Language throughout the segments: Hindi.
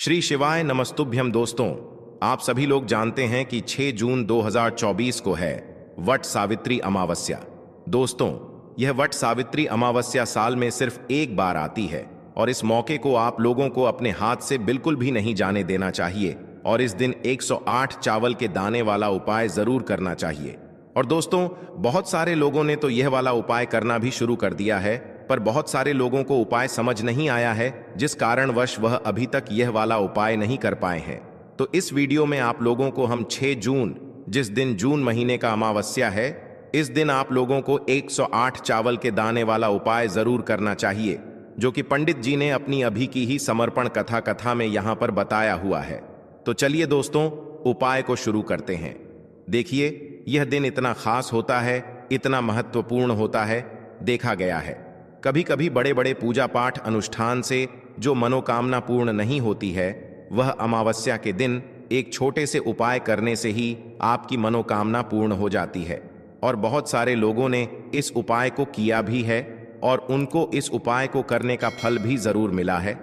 श्री शिवाय नमस्तुभ्यम। दोस्तों, आप सभी लोग जानते हैं कि 6 जून 2024 को है वट सावित्री अमावस्या। दोस्तों, यह वट सावित्री अमावस्या साल में सिर्फ एक बार आती है और इस मौके को आप लोगों को अपने हाथ से बिल्कुल भी नहीं जाने देना चाहिए और इस दिन 108 चावल के दाने वाला उपाय जरूर करना चाहिए। और दोस्तों, बहुत सारे लोगों ने तो यह वाला उपाय करना भी शुरू कर दिया है, पर बहुत सारे लोगों को उपाय समझ नहीं आया है, जिस कारणवश वह अभी तक यह वाला उपाय नहीं कर पाए हैं। तो इस वीडियो में आप लोगों को हम 6 जून, जिस दिन जून महीने का अमावस्या है, इस दिन आप लोगों को 108 चावल के दाने वाला उपाय जरूर करना चाहिए, जो कि पंडित जी ने अपनी अभी की ही समर्पण कथा में यहां पर बताया हुआ है। तो चलिए दोस्तों, उपाय को शुरू करते हैं। देखिए, यह दिन इतना खास होता है, इतना महत्वपूर्ण होता है। देखा गया है कभी कभी बड़े बड़े पूजा पाठ अनुष्ठान से जो मनोकामना पूर्ण नहीं होती है, वह अमावस्या के दिन एक छोटे से उपाय करने से ही आपकी मनोकामना पूर्ण हो जाती है। और बहुत सारे लोगों ने इस उपाय को किया भी है और उनको इस उपाय को करने का फल भी जरूर मिला है।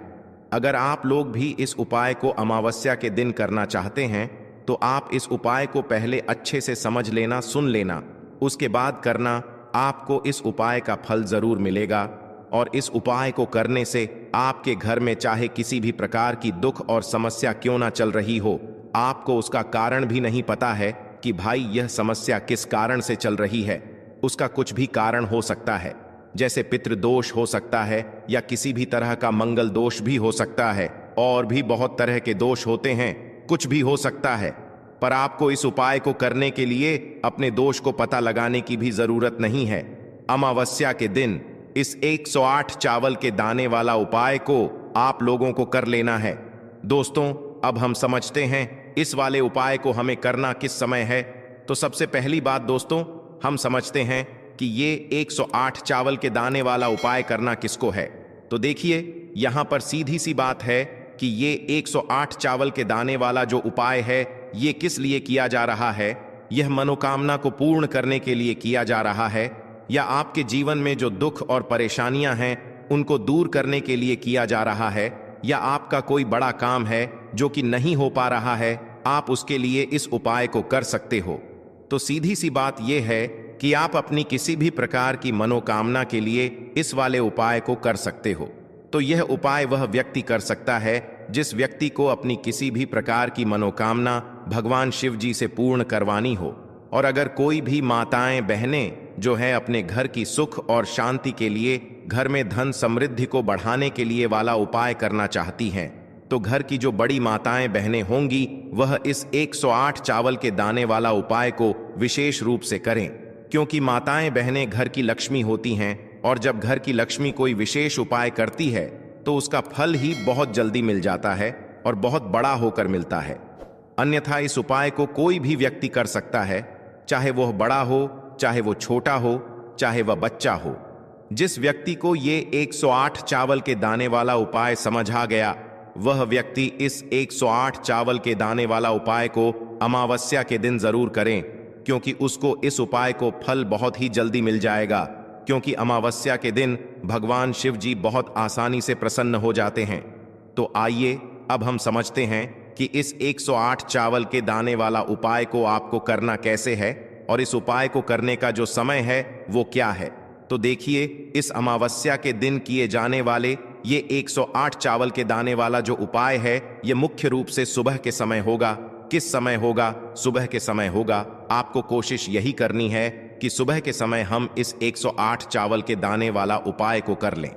अगर आप लोग भी इस उपाय को अमावस्या के दिन करना चाहते हैं तो आप इस उपाय को पहले अच्छे से समझ लेना, सुन लेना, उसके बाद करना। आपको इस उपाय का फल जरूर मिलेगा और इस उपाय को करने से आपके घर में चाहे किसी भी प्रकार की दुख और समस्या क्यों ना चल रही हो, आपको उसका कारण भी नहीं पता है कि भाई यह समस्या किस कारण से चल रही है। उसका कुछ भी कारण हो सकता है, जैसे पितृदोष हो सकता है या किसी भी तरह का मंगल दोष भी हो सकता है, और भी बहुत तरह के दोष होते हैं, कुछ भी हो सकता है। पर आपको इस उपाय को करने के लिए अपने दोष को पता लगाने की भी जरूरत नहीं है। अमावस्या के दिन इस 108 चावल के दाने वाला उपाय को आप लोगों को कर लेना है। दोस्तों, अब हम समझते हैं इस वाले उपाय को हमें करना किस समय है। तो सबसे पहली बात दोस्तों, हम समझते हैं कि ये 108 चावल के दाने वाला उपाय करना किसको है। तो देखिए, यहां पर सीधी सी बात है कि ये 108 चावल के दाने वाला जो उपाय है, ये किस लिए किया जा रहा है। यह मनोकामना को पूर्ण करने के लिए किया जा रहा है, या आपके जीवन में जो दुख और परेशानियां हैं उनको दूर करने के लिए किया जा रहा है, या आपका कोई बड़ा काम है जो कि नहीं हो पा रहा है, आप उसके लिए इस उपाय को कर सकते हो। तो सीधी सी बात यह है कि आप अपनी किसी भी प्रकार की मनोकामना के लिए इस वाले उपाय को कर सकते हो। तो यह उपाय वह व्यक्ति कर सकता है जिस व्यक्ति को अपनी किसी भी प्रकार की मनोकामना भगवान शिव जी से पूर्ण करवानी हो। और अगर कोई भी माताएं बहनें जो है अपने घर की सुख और शांति के लिए, घर में धन समृद्धि को बढ़ाने के लिए वाला उपाय करना चाहती हैं, तो घर की जो बड़ी माताएं बहनें होंगी वह इस 108 चावल के दाने वाला उपाय को विशेष रूप से करें, क्योंकि माताएं बहनें घर की लक्ष्मी होती हैं और जब घर की लक्ष्मी कोई विशेष उपाय करती है तो उसका फल ही बहुत जल्दी मिल जाता है और बहुत बड़ा होकर मिलता है। अन्यथा इस उपाय को कोई भी व्यक्ति कर सकता है, चाहे वह बड़ा हो, चाहे वो छोटा हो, चाहे वह बच्चा हो। जिस व्यक्ति को ये 108 चावल के दाने वाला उपाय समझ आ गया, वह व्यक्ति इस 108 चावल के दाने वाला उपाय को अमावस्या के दिन जरूर करें, क्योंकि उसको इस उपाय को फल बहुत ही जल्दी मिल जाएगा। क्योंकि अमावस्या के दिन भगवान शिव जी बहुत आसानी से प्रसन्न हो जाते हैं। तो आइए अब हम समझते हैं कि इस 108 चावल के दाने वाला उपाय को आपको करना कैसे है और इस उपाय को करने का जो समय है वो क्या है। तो देखिए, इस अमावस्या के दिन किए जाने वाले ये 108 चावल के दाने वाला जो उपाय है, ये मुख्य रूप से सुबह के समय होगा। किस समय होगा? सुबह के समय होगा। आपको कोशिश यही करनी है कि सुबह के समय हम इस 108 चावल के दाने वाला उपाय को कर लें।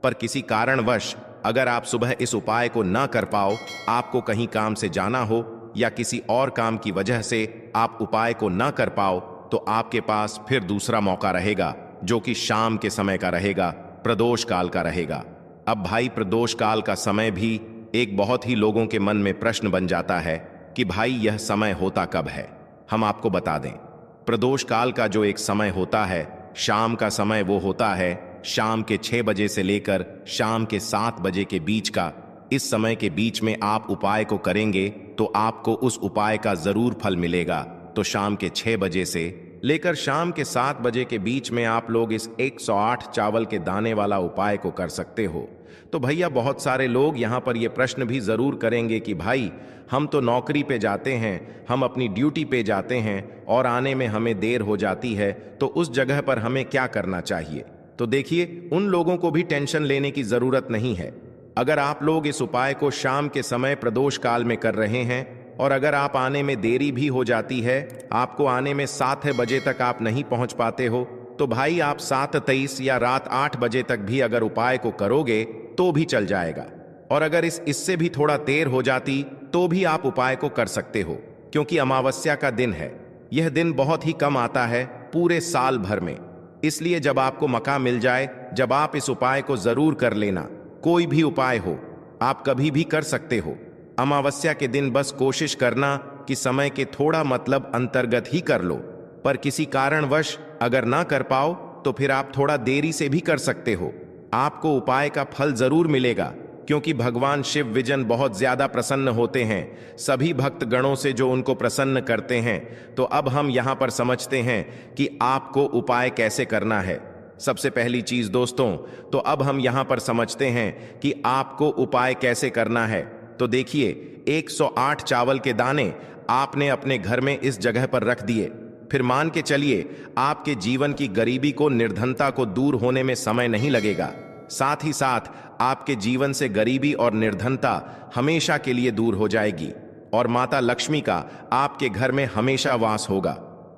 पर किसी कारणवश अगर आप सुबह इस उपाय को ना कर पाओ, आपको कहीं काम से जाना हो या किसी और काम की वजह से आप उपाय को ना कर पाओ, तो आपके पास फिर दूसरा मौका रहेगा, जो कि शाम के समय का रहेगा, प्रदोष काल का रहेगा। अब भाई, प्रदोष काल का समय भी एक बहुत ही लोगों के मन में प्रश्न बन जाता है कि भाई यह समय होता कब है। हम आपको बता दें, प्रदोष काल का जो एक समय होता है, शाम का समय, वो होता है शाम के 6 बजे से लेकर शाम के 7 बजे के बीच का। इस समय के बीच में आप उपाय को करेंगे तो आपको उस उपाय का जरूर फल मिलेगा। तो शाम के 6 बजे से लेकर शाम के 7 बजे के बीच में आप लोग इस 108 चावल के दाने वाला उपाय को कर सकते हो। तो भैया बहुत सारे लोग यहाँ पर ये प्रश्न भी जरूर करेंगे कि भाई हम तो नौकरी पे जाते हैं, हम अपनी ड्यूटी पे जाते हैं और आने में हमें देर हो जाती है, तो उस जगह पर हमें क्या करना चाहिए। तो देखिए, उन लोगों को भी टेंशन लेने की जरूरत नहीं है। अगर आप लोग इस उपाय को शाम के समय प्रदोष काल में कर रहे हैं और अगर आप आने में देरी भी हो जाती है, आपको आने में 7 बजे तक आप नहीं पहुंच पाते हो, तो भाई आप 7:23 या रात 8 बजे तक भी अगर उपाय को करोगे तो भी चल जाएगा। और अगर इससे भी थोड़ा देर हो जाती तो भी आप उपाय को कर सकते हो, क्योंकि अमावस्या का दिन है। यह दिन बहुत ही कम आता है पूरे साल भर में, इसलिए जब आपको मौका मिल जाए, जब आप इस उपाय को जरूर कर लेना। कोई भी उपाय हो, आप कभी भी कर सकते हो। अमावस्या के दिन बस कोशिश करना कि समय के थोड़ा मतलब अंतर्गत ही कर लो, पर किसी कारणवश अगर ना कर पाओ तो फिर आप थोड़ा देरी से भी कर सकते हो। आपको उपाय का फल जरूर मिलेगा, क्योंकि भगवान शिव विजन बहुत ज्यादा प्रसन्न होते हैं सभी भक्त गणों से जो उनको प्रसन्न करते हैं। तो अब हम यहाँ पर समझते हैं कि आपको उपाय कैसे करना है। सबसे पहली चीज दोस्तों, तो अब हम यहाँ पर समझते हैं कि आपको उपाय कैसे करना है। तो देखिए, 108 चावल के दाने आपने अपने घर में इस जगह पर रख दिए। फिर मान के चलिए आपके जीवन की गरीबी को, निर्धनता को दूर होने में समय नहीं लगेगा। साथ ही साथ आपके जीवन से गरीबी और निर्धनता हमेशा के लिए दूर हो जाएगी और माता लक्ष्मी का आपके घर में हमेशा वास होगा।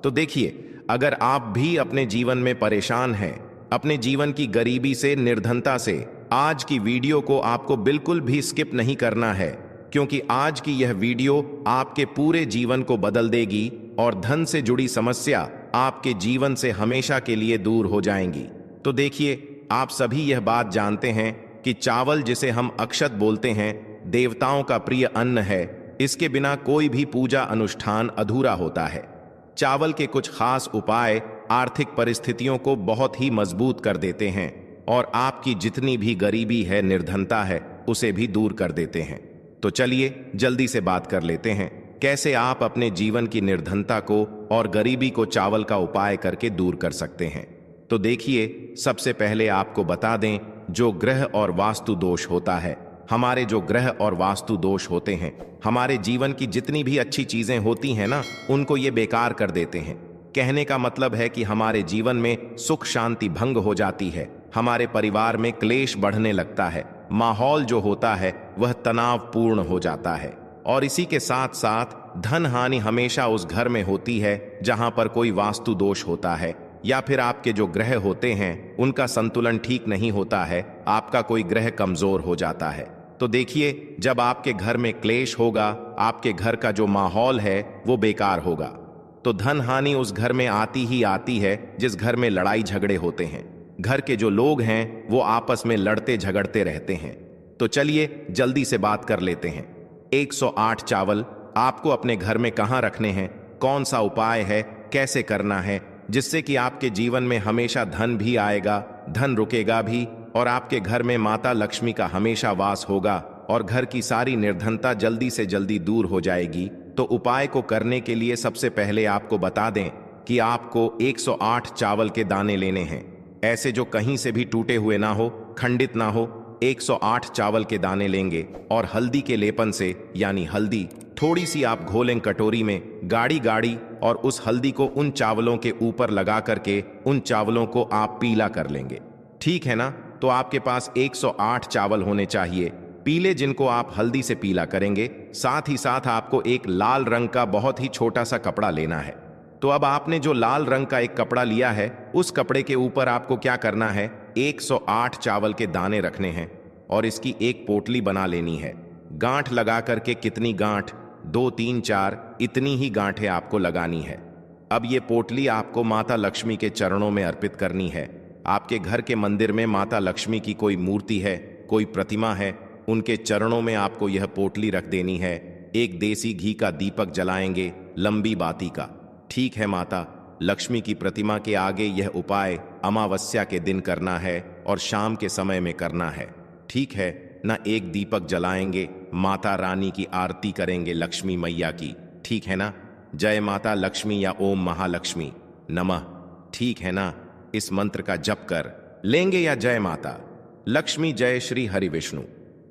तो देखिए, अगर आप भी अपने जीवन में परेशान हैं, अपने जीवन की गरीबी से, निर्धनता से, आज की वीडियो को आपको बिल्कुल भी स्किप नहीं करना है, क्योंकि आज की यह वीडियो आपके पूरे जीवन को बदल देगी और धन से जुड़ी समस्या आपके जीवन से हमेशा के लिए दूर हो जाएंगी। तो देखिए, आप सभी यह बात जानते हैं कि चावल, जिसे हम अक्षत बोलते हैं, देवताओं का प्रिय अन्न है। इसके बिना कोई भी पूजा अनुष्ठान अधूरा होता है। चावल के कुछ खास उपाय आर्थिक परिस्थितियों को बहुत ही मजबूत कर देते हैं और आपकी जितनी भी गरीबी है, निर्धनता है, उसे भी दूर कर देते हैं। तो चलिए जल्दी से बात कर लेते हैं कैसे आप अपने जीवन की निर्धनता को और गरीबी को चावल का उपाय करके दूर कर सकते हैं। तो देखिए, सबसे पहले आपको बता दें, जो ग्रह और वास्तु दोष होता है, हमारे जो ग्रह और वास्तु दोष होते हैं, हमारे जीवन की जितनी भी अच्छी चीजें होती हैं ना, उनको ये बेकार कर देते हैं। कहने का मतलब है कि हमारे जीवन में सुख शांति भंग हो जाती है, हमारे परिवार में क्लेश बढ़ने लगता है, माहौल जो होता है वह तनावपूर्ण हो जाता है और इसी के साथ साथ धन हानि हमेशा उस घर में होती है जहां पर कोई वास्तु दोष होता है, या फिर आपके जो ग्रह होते हैं उनका संतुलन ठीक नहीं होता है, आपका कोई ग्रह कमजोर हो जाता है। तो देखिए, जब आपके घर में क्लेश होगा, आपके घर का जो माहौल है वो बेकार होगा, तो धन हानि उस घर में आती ही आती है जिस घर में लड़ाई झगड़े होते हैं। घर के जो लोग हैं वो आपस में लड़ते झगड़ते रहते हैं। तो चलिए जल्दी से बात कर लेते हैं। 108 चावल आपको अपने घर में कहाँ रखने हैं, कौन सा उपाय है, कैसे करना है, जिससे कि आपके जीवन में हमेशा धन भी आएगा, धन रुकेगा भी और आपके घर में माता लक्ष्मी का हमेशा वास होगा और घर की सारी निर्धनता जल्दी से जल्दी दूर हो जाएगी। तो उपाय को करने के लिए सबसे पहले आपको बता दें कि आपको 108 चावल के दाने लेने हैं, ऐसे जो कहीं से भी टूटे हुए ना हो, खंडित ना हो। 108 चावल के दाने लेंगे और हल्दी के लेपन से, यानी हल्दी थोड़ी सी आप घोलें कटोरी में, गाढ़ी गाढ़ी, और उस हल्दी को उन चावलों के ऊपर लगा करके उन चावलों को आप पीला कर लेंगे। ठीक है ना? तो आपके पास 108 चावल होने चाहिए पीले, जिनको आप हल्दी से पीला करेंगे। साथ ही साथ आपको एक लाल रंग का बहुत ही छोटा सा कपड़ा लेना है। तो अब आपने जो लाल रंग का एक कपड़ा लिया है, उस कपड़े के ऊपर आपको क्या करना है, 108 चावल के दाने रखने हैं और इसकी एक पोटली बना लेनी है। गांठ लगा करके, कितनी गांठ, 2 3 4 इतनी ही गांठें आपको लगानी है। अब ये पोटली आपको माता लक्ष्मी के चरणों में अर्पित करनी है। आपके घर के मंदिर में माता लक्ष्मी की कोई मूर्ति है, कोई प्रतिमा है, उनके चरणों में आपको यह पोटली रख देनी है। एक देसी घी का दीपक जलाएंगे, लंबी बाती का। ठीक है, माता लक्ष्मी की प्रतिमा के आगे यह उपाय अमावस्या के दिन करना है और शाम के समय में करना है। ठीक है ना? एक दीपक जलाएंगे, माता रानी की आरती करेंगे, लक्ष्मी मैया की। ठीक है ना? जय माता लक्ष्मी या ओम महालक्ष्मी। नमः। ठीक है ना? इस मंत्र का जप कर लेंगे या जय माता लक्ष्मी, जय श्री हरि विष्णु,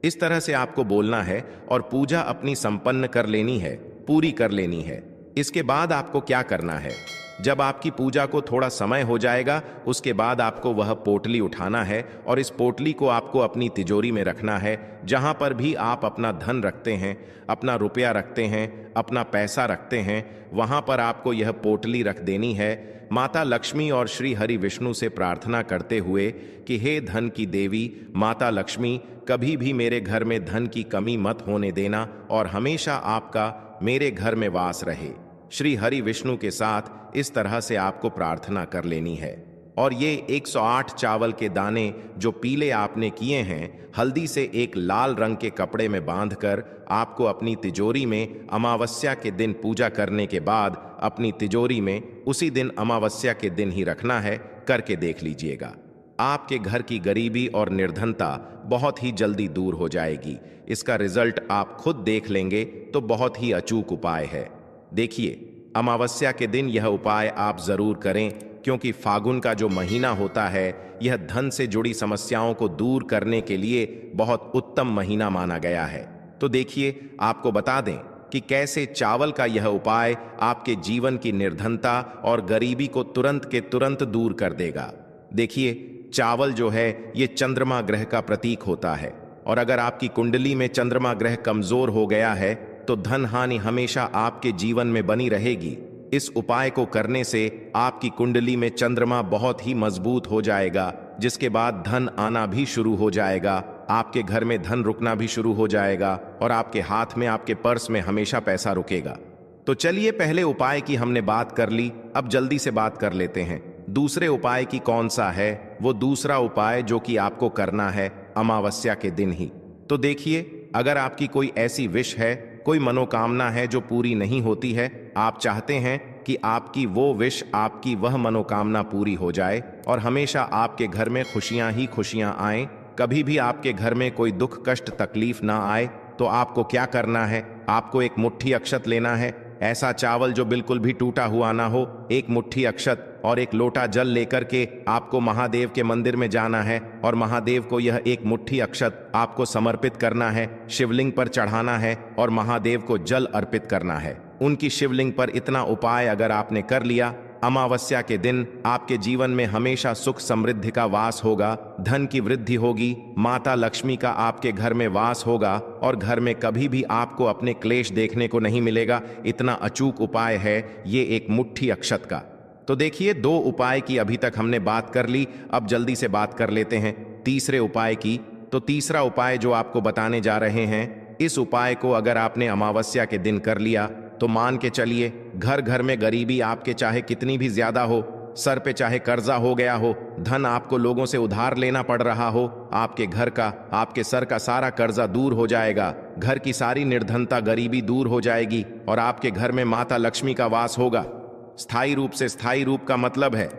इस तरह से आपको बोलना है और पूजा अपनी संपन्न कर लेनी है, पूरी कर लेनी है। इसके बाद आपको क्या करना है, जब आपकी पूजा को थोड़ा समय हो जाएगा, उसके बाद आपको वह पोटली उठाना है और इस पोटली को आपको अपनी तिजोरी में रखना है। जहां पर भी आप अपना धन रखते हैं, अपना रुपया रखते हैं, अपना पैसा रखते हैं, वहां पर आपको यह पोटली रख देनी है। माता लक्ष्मी और श्री हरि विष्णु से प्रार्थना करते हुए कि हे धन की देवी माता लक्ष्मी, कभी भी मेरे घर में धन की कमी मत होने देना और हमेशा आपका मेरे घर में वास रहे। श्री हरि विष्णु के साथ इस तरह से आपको प्रार्थना कर लेनी है। और ये 108 चावल के दाने जो पीले आपने किए हैं, हल्दी से एक लाल रंग के कपड़े में बांधकर आपको अपनी तिजोरी में अमावस्या के दिन पूजा करने के बाद अपनी तिजोरी में उसी दिन अमावस्या के दिन ही रखना है। करके देख लीजिएगा, आपके घर की गरीबी और निर्धनता बहुत ही जल्दी दूर हो जाएगी। इसका रिजल्ट आप खुद देख लेंगे तो बहुत ही अचूक उपाय है। देखिए, अमावस्या के दिन यह उपाय आप जरूर करें, क्योंकि फागुन का जो महीना होता है यह धन से जुड़ी समस्याओं को दूर करने के लिए बहुत उत्तम महीना माना गया है। तो देखिए, आपको बता दें कि कैसे चावल का यह उपाय आपके जीवन की निर्धनता और गरीबी को तुरंत के तुरंत दूर कर देगा। देखिए, चावल जो है ये चंद्रमा ग्रह का प्रतीक होता है, और अगर आपकी कुंडली में चंद्रमा ग्रह कमजोर हो गया है तो धन हानि हमेशा आपके जीवन में बनी रहेगी। इस उपाय को करने से आपकी कुंडली में चंद्रमा बहुत ही मजबूत हो जाएगा, जिसके बाद धन आना भी शुरू हो जाएगा, आपके घर में धन रुकना भी शुरू हो जाएगा और आपके हाथ में, आपके पर्स में हमेशा पैसा रुकेगा। तो चलिए, पहले उपाय की हमने बात कर ली, अब जल्दी से बात कर लेते हैं दूसरे उपाय की। कौन सा है वो दूसरा उपाय जो कि आपको करना है अमावस्या के दिन ही? तो देखिए, अगर आपकी कोई ऐसी विश है, कोई मनोकामना है जो पूरी नहीं होती है, आप चाहते हैं कि आपकी वो विश, आपकी वह मनोकामना पूरी हो जाए और हमेशा आपके घर में खुशियां ही खुशियां आएं, कभी भी आपके घर में कोई दुख कष्ट तकलीफ ना आए, तो आपको क्या करना है, आपको एक मुट्ठी अक्षत लेना है। ऐसा चावल जो बिल्कुल भी टूटा हुआ ना हो, एक मुट्ठी अक्षत और एक लोटा जल लेकर के आपको महादेव के मंदिर में जाना है और महादेव को यह एक मुट्ठी अक्षत आपको समर्पित करना है, शिवलिंग पर चढ़ाना है और महादेव को जल अर्पित करना है। उनकी शिवलिंग पर इतना उपाय अगर आपने कर लिया, अमावस्या के दिन आपके जीवन में हमेशा सुख समृद्धि का वास होगा, धन की वृद्धि होगी, माता लक्ष्मी का आपके घर में वास होगा और घर में कभी भी आपको अपने क्लेश देखने को नहीं मिलेगा। इतना अचूक उपाय है ये एक मुट्ठी अक्षत का। तो देखिए, 2 उपाय की अभी तक हमने बात कर ली, अब जल्दी से बात कर लेते हैं तीसरे उपाय की। तो तीसरा उपाय जो आपको बताने जा रहे हैं, इस उपाय को अगर आपने अमावस्या के दिन कर लिया तो मान के चलिए, घर घर में गरीबी आपके चाहे कितनी भी ज्यादा हो, सर पे चाहे कर्जा हो गया हो, धन आपको लोगों से उधार लेना पड़ रहा हो, आपके घर का, आपके सर का सारा कर्जा दूर हो जाएगा, घर की सारी निर्धनता गरीबी दूर हो जाएगी और आपके घर में माता लक्ष्मी का वास होगा। स्थायी रूप से, स्थायी रूप का मतलब है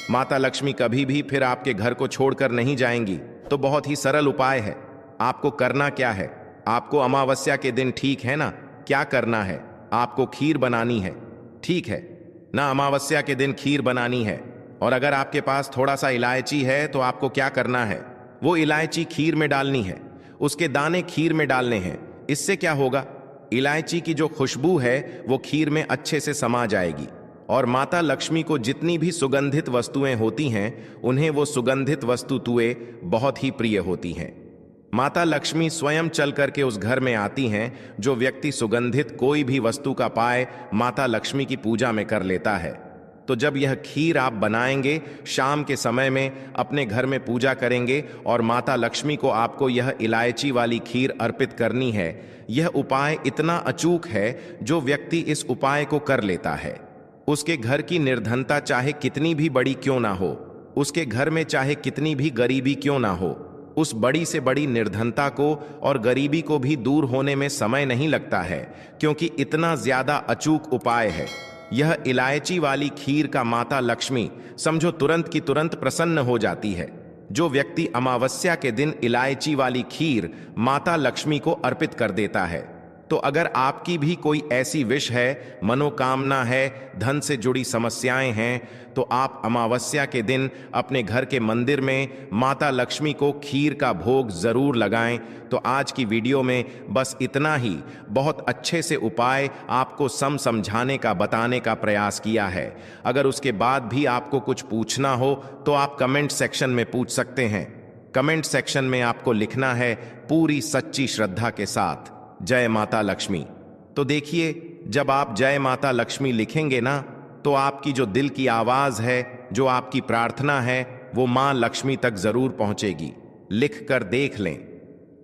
माता लक्ष्मी कभी भी फिर आपके घर को छोड़कर नहीं जाएंगी। तो बहुत ही सरल उपाय है। आपको करना क्या है, आपको अमावस्या के दिन, ठीक है ना, क्या करना है, आपको खीर बनानी है, ठीक है ना, अमावस्या के दिन खीर बनानी है। और अगर आपके पास थोड़ा सा इलायची है तो आपको क्या करना है, वो इलायची खीर में डालनी है, उसके दाने खीर में डालने हैं। इससे क्या होगा, इलायची की जो खुशबू है वो खीर में अच्छे से समा जाएगी और माता लक्ष्मी को जितनी भी सुगंधित वस्तुएं होती हैं, उन्हें वो सुगंधित वस्तुएं बहुत ही प्रिय होती हैं। माता लक्ष्मी स्वयं चल करके उस घर में आती हैं। जो व्यक्ति सुगंधित कोई भी वस्तु का पाए, माता लक्ष्मी की पूजा में कर लेता है। तो जब यह खीर आप बनाएंगे, शाम के समय में अपने घर में पूजा करेंगे और माता लक्ष्मी को आपको यह इलायची वाली खीर अर्पित करनी है। यह उपाय इतना अचूक है, जो व्यक्ति इस उपाय को कर लेता है, उसके घर की निर्धनता चाहे कितनी भी बड़ी क्यों ना हो, उसके घर में चाहे कितनी भी गरीबी क्यों ना हो, उस बड़ी से बड़ी निर्धनता को और गरीबी को भी दूर होने में समय नहीं लगता है, क्योंकि इतना ज्यादा अचूक उपाय है। यह इलायची वाली खीर का माता लक्ष्मी समझो तुरंत की तुरंत प्रसन्न हो जाती है। जो व्यक्ति अमावस्या के दिन इलायची वाली खीर माता लक्ष्मी को अर्पित कर देता है, तो अगर आपकी भी कोई ऐसी विश है, मनोकामना है, धन से जुड़ी समस्याएं हैं, तो आप अमावस्या के दिन अपने घर के मंदिर में माता लक्ष्मी को खीर का भोग जरूर लगाएं। तो आज की वीडियो में बस इतना ही, बहुत अच्छे से उपाय आपको समझाने का, बताने का प्रयास किया है। अगर उसके बाद भी आपको कुछ पूछना हो तो आप कमेंट सेक्शन में पूछ सकते हैं। कमेंट सेक्शन में आपको लिखना है पूरी सच्ची श्रद्धा के साथ, जय माता लक्ष्मी। तो देखिए, जब आप जय माता लक्ष्मी लिखेंगे ना, तो आपकी जो दिल की आवाज है, जो आपकी प्रार्थना है, वो मां लक्ष्मी तक जरूर पहुंचेगी। लिख कर देख लें,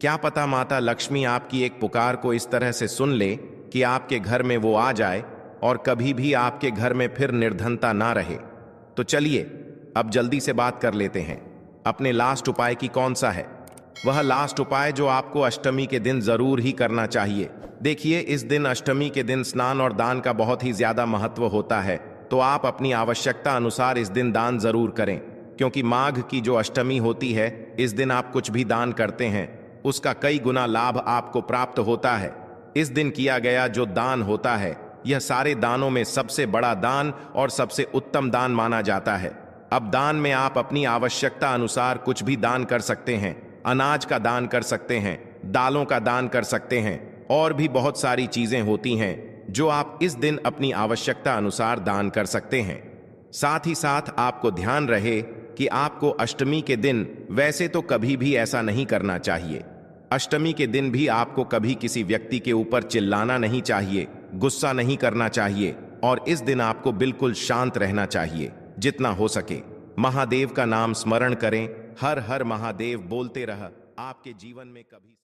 क्या पता माता लक्ष्मी आपकी एक पुकार को इस तरह से सुन ले कि आपके घर में वो आ जाए और कभी भी आपके घर में फिर निर्धनता ना रहे। तो चलिए अब जल्दी से बात कर लेते हैं, अपने लास्ट उपाय की कौन सा है। वह लास्ट उपाय जो आपको अष्टमी के दिन जरूर ही करना चाहिए। देखिए, इस दिन अष्टमी के दिन स्नान और दान का बहुत ही ज्यादा महत्व होता है, तो आप अपनी आवश्यकता अनुसार इस दिन दान जरूर करें, क्योंकि माघ की जो अष्टमी होती है, इस दिन आप कुछ भी दान करते हैं, उसका कई गुना लाभ आपको प्राप्त होता है। इस दिन किया गया जो दान होता है, यह सारे दानों में सबसे बड़ा दान और सबसे उत्तम दान माना जाता है। अब दान में आप अपनी आवश्यकता अनुसार कुछ भी दान कर सकते हैं। अनाज का दान कर सकते हैं, दालों का दान कर सकते हैं, और भी बहुत सारी चीजें होती हैं जो आप इस दिन अपनी आवश्यकता अनुसार दान कर सकते हैं। साथ ही साथ आपको ध्यान रहे कि आपको अष्टमी के दिन वैसे तो कभी भी ऐसा नहीं करना चाहिए। अष्टमी के दिन भी आपको कभी किसी व्यक्ति के ऊपर चिल्लाना नहीं चाहिए, गुस्सा नहीं करना चाहिए, और इस दिन आपको बिल्कुल शांत रहना चाहिए जितना हो सके। महादेव का नाम स्मरण करें, हर हर महादेव बोलते रह, आपके जीवन में कभी